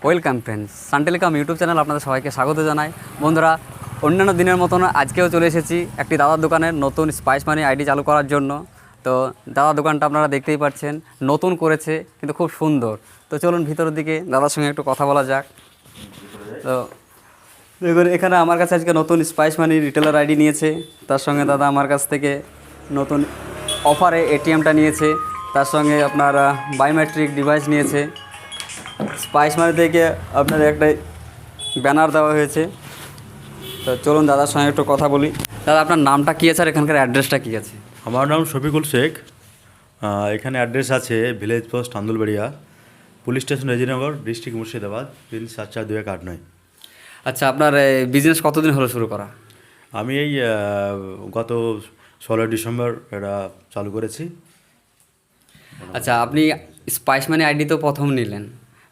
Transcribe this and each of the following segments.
Welcome friends, সান telecom YouTube channel আপনাদের সবাইকে স্বাগত জানাই। বন্ধুরা, অন্যান্য দিনের মতন আজকেও চলে এসেছি একটি দাদার দোকানের নতুন স্পাইস মানি আইডি চালু করার জন্য। তো দাদার দোকানটা আপনারা দেখতেই পাচ্ছেন, নতুন করেছে কিন্তু খুব সুন্দর। তো চলুন ভিতরের দিকে দাদার সঙ্গে একটু কথা বলা যাক। তো দেখুন, এখানে আমার কাছে আজকে নতুন স্পাইস মানি রিটেলার আইডি নিয়েছে, তার সঙ্গে দাদা আমার কাছ থেকে নতুন অফারে এটিএমটা নিয়েছে, তার সঙ্গে আপনার বায়োমেট্রিক ডিভাইস নিয়েছে। স্পাইস মানি থেকে আপনাদের একটা ব্যানার দেওয়া হয়েছে। তো চলুন দাদার সঙ্গে একটু কথা বলি। দাদা, আপনার নামটা কী আছে আর এখানকার অ্যাড্রেসটা কী আছে? আমার নাম শফিকুল শেখ। এখানে অ্যাড্রেস আছে village post Andulbaria, police station Rejinagar, district Murshidabad, pin 742189। আচ্ছা, আপনার বিজনেস কতদিন হলো শুরু করা? আমি এই গত 16 ডিসেম্বর এটা চালু করেছি। আচ্ছা, আপনি স্পাইস মানি আইডি তো প্রথম নিলেন,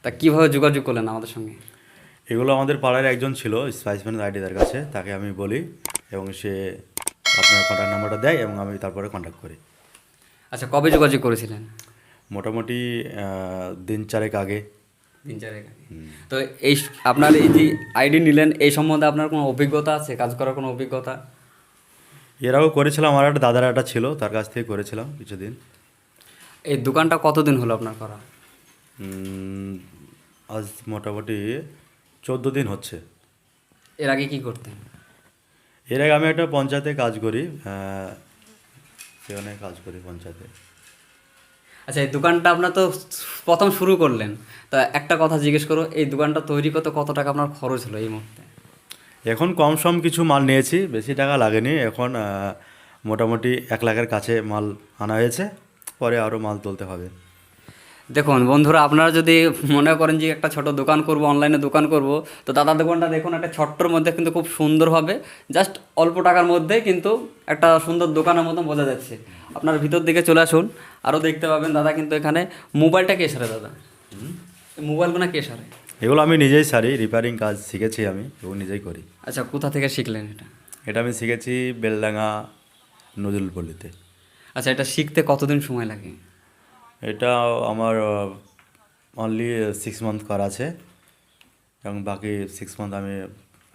তা কীভাবে যোগাযোগ করলেন আমাদের সঙ্গে? এগুলো আমাদের পাড়ার একজন ছিল স্পাইসম্যান আইডি, তার কাছে, তাকে আমি বলি এবং সে আপনার কন্ট্যাক্ট নাম্বারটা দেয় এবং আমি তারপরে কন্ট্যাক্ট করি। আচ্ছা, কবে যোগাযোগ করেছিলেন? মোটামুটি দিন চারেক আগে। দিন চারেক আগে। তো এই আপনার এই যে আইডি নিলেন, এই সম্বন্ধে আপনার কোনো অভিজ্ঞতা আছে, কাজ করার কোনো অভিজ্ঞতা? এর আগেও করেছিলাম, আমার একটা দাদার একটা ছিল, তার কাছ থেকে করেছিলাম কিছুদিন। এই দোকানটা কতদিন হলো আপনার করা? আজ মোটামুটি 14 দিন হচ্ছে। এর আগে কি করতেন? এর আগে আমি একটা পঞ্চায়েতে কাজ করি, সেখানে কাজ করি পঞ্চায়েতে। আচ্ছা, এই দোকানটা আপনার তো প্রথম শুরু করলেন, তা একটা কথা জিজ্ঞেস করো, এই দোকানটা তৈরি করতে কত টাকা আপনার খরচ হলো এই মুহূর্তে? এখন কম সম কিছু মাল নিয়েছি, বেশি টাকা লাগেনি। এখন মোটামুটি 1 লাখের কাছে মাল আনা হয়েছে, পরে আরও মাল তুলতে হবে। দেখুন বন্ধুরা, আপনারা যদি মনে করেন যে একটা ছোট দোকান করব, অনলাইনে দোকান করব, তো দাদার দোকানটা দেখুন, একটা ছোট্টর মধ্যে কিন্তু খুব সুন্দর হবে। জাস্ট অল্প টাকার মধ্যে কিন্তু একটা সুন্দর দোকানের মতন বোঝা যাচ্ছে। আপনার ভিতর দিকে চলে আসুন, আরও দেখতে পাবেন দাদা কিন্তু এখানে মোবাইলটা কে সারে দাদা? এই মোবাইলগুলো কে সারে? এগুলো আমি নিজেই সারি, রিপেয়ারিং কাজ শিখেছি আমি এবং নিজেই করি। আচ্ছা, কোথা থেকে শিখলেন এটা? এটা আমি শিখেছি বেলডাঙ্গা নজরুলপল্লিতে। আচ্ছা, এটা শিখতে কতদিন সময় লাগে? এটা আমার অনলি 6 মান্থ করা আছে এবং বাকি 6 মান্থ আমি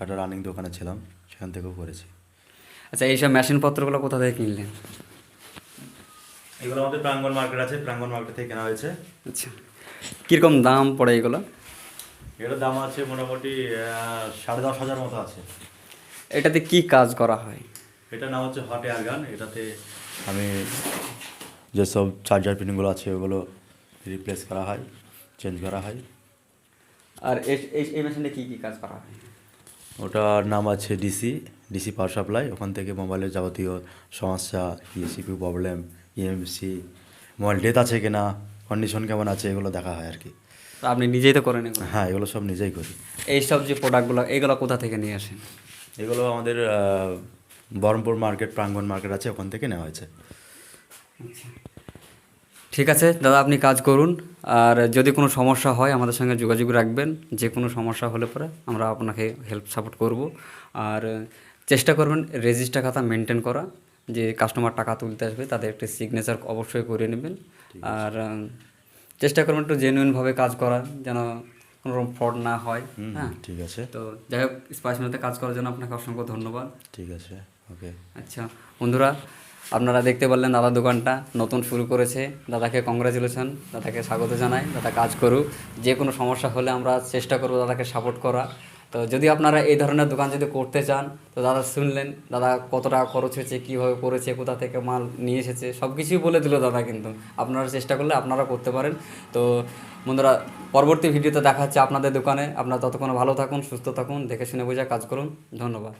একটা রানিং দোকানে ছিলাম, সেখান থেকেও করেছি। আচ্ছা, এইসব মেশিনপত্রগুলো কোথা থেকে কিনলেন? এগুলো আমাদের প্রাঙ্গণ মার্কেট আছে, প্রাঙ্গণ মার্কেট থেকে কেনা হয়েছে। আচ্ছা, কীরকম দাম পড়ে এগুলো? এটার দাম আছে মোটামুটি 10,500 মতো আছে। এটাতে কি কাজ করা হয়? এটার নাম হচ্ছে হট এয়ার গান। এটাতে আমি যেসব চার্জার পিনগুলো আছে ওগুলো রিপ্লেস করা হয়, চেঞ্জ করা হয়। আর এই মেশিনে কী কী কাজ করা হয়? ওটার নাম আছে ডিসি পাওয়ার সাপ্লাই। ওখান থেকে মোবাইলের যাবতীয় সমস্যা, CPU problem, EMC, mobile death আছে কিনা, কন্ডিশন কেমন আছে, এগুলো দেখা হয় আর কি। তো আপনি নিজেই তো করেন এগুলো? হ্যাঁ, এগুলো সব নিজেই করি। এইসব যে প্রোডাক্টগুলো, এগুলো কোথা থেকে নিয়ে আসেন? এগুলো আমাদের বহরমপুর মার্কেট, প্রাঙ্গণ মার্কেট আছে, ওখান থেকে নেওয়া হয়েছে। ঠিক আছে দাদা, আপনি কাজ করুন, আর যদি কোনো সমস্যা হয় আমাদের সঙ্গে যোগাযোগ রাখবেন। যে কোনো সমস্যা হলে পরে আমরা আপনাকে হেল্প সাপোর্ট করব। আর চেষ্টা করবেন রেজিস্টার খাতা মেনটেন করা, যে কাস্টমার টাকা তুলতে আসবে তাদের একটা সিগনেচার অবশ্যই করে নেবেন। আর চেষ্টা করবেন একটু জেনুইনভাবে কাজ করার, যেন কোনো রকম ফ্রড না হয়। হ্যাঁ, ঠিক আছে। তো যাই হোক, স্পাইস মানিতে কাজ করার জন্য আপনাকে অসংখ্য ধন্যবাদ। ঠিক আছে, ওকে। আচ্ছা বন্ধুরা, আপনারা দেখতে পারলেন দাদার দোকানটা নতুন শুরু করেছে। দাদাকে কংগ্রাচুলেশন, দাদাকে স্বাগত জানাই। দাদা কাজ করুক, যে কোনো সমস্যা হলে আমরা চেষ্টা করব দাদাকে সাপোর্ট করা। তো যদি আপনারা এই ধরনের দোকান যদি করতে চান, তো দাদা শুনলেন দাদা কত টাকা খরচ হয়েছে, কীভাবে করেছে, কোথা থেকে মাল নিয়ে এসেছে, সব কিছুই বলে দিল দাদা। কিন্তু আপনারা চেষ্টা করলে আপনারা করতে পারেন। তো বন্ধুরা, পরবর্তী ভিডিওতে দেখা হচ্ছে আপনাদের দোকানে। আপনারা ততক্ষণ ভালো থাকুন, সুস্থ থাকুন, দেখে শুনে বোঝা কাজ করুন। ধন্যবাদ।